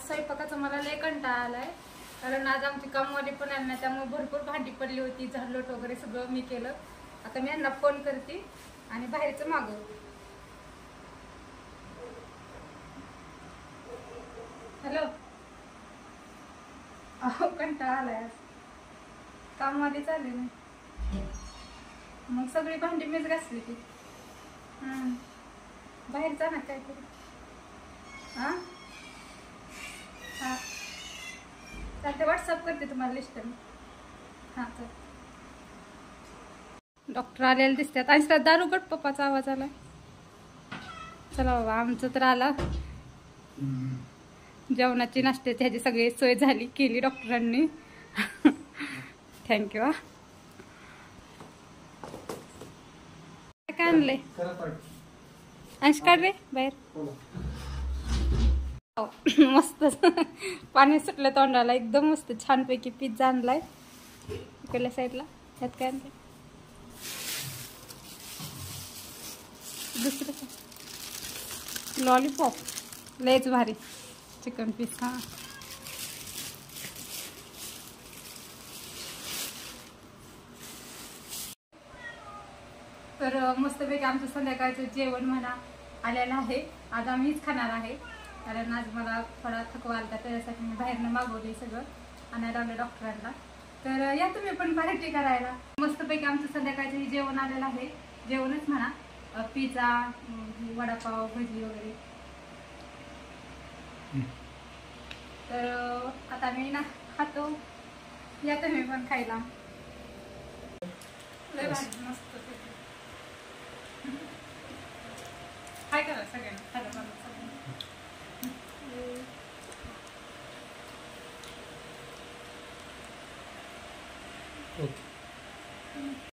स्वयंपाकाचा मला लय कंटाळा आलाय, कारण आज आमची कामवाली पण आली नाही, त्यामुळे भरपूर भांडी पडली होती, झाडलोट वगैरे सगळं मी केलं. आता मी यांना फोन करते आणि बाहेरचं मागवते. हॅलो. अहो कंटाळा आलाय आज, कामवाली चालली नाही, मग सगळी भांडी मीच घासली ती. बाहेर जा ना काय करू. हां हां चालते, व्हॉट्सअप करते तुम्हाला लिस्ट मी. हां चल. डॉक्टर आलेले दिसतात. आणि दारू उघड, पप्पाचा आवाज आला. चला बाबा, आमचं तर आला. जेवणाची नाश्त्याची ह्याची सगळी सोय झाली, केली डॉक्टरांनी. थँक्यू. हा काय आणलंय? अंश काढ रे बाहेर. मस्त पाणी सुटलं तोंडाला, एकदम मस्त छानपैकी पिझ्झा आणलाय. इकडल्या साईडला ह्यात काय आणलंय? दुसरं काय? लॉलीपॉप. लयच भारी चिकन पीस. हा तर मस्तपैकी आमचं संध्याकाळचं जेवण म्हणा आलेलं आहे. आज आम्हीच खाणार आहे, कारण आज मला थोडा थकवा आला, त्याच्यासाठी मी बाहेरनं मागवले सगळं, आणायला लावलं डॉक्टरांना. तर या तुम्ही पण पार्टी करायला. मस्तपैकी आमचं संध्याकाळचं जेवण आलेलं आहे, जेवणच म्हणा, पिझ्झा, वडापाव, भजी वगैरे. तर आता मी ना खातो, या तुम्ही पण खायला. लय भारी मस्त काय करा सगळ्यांना खायला ओके.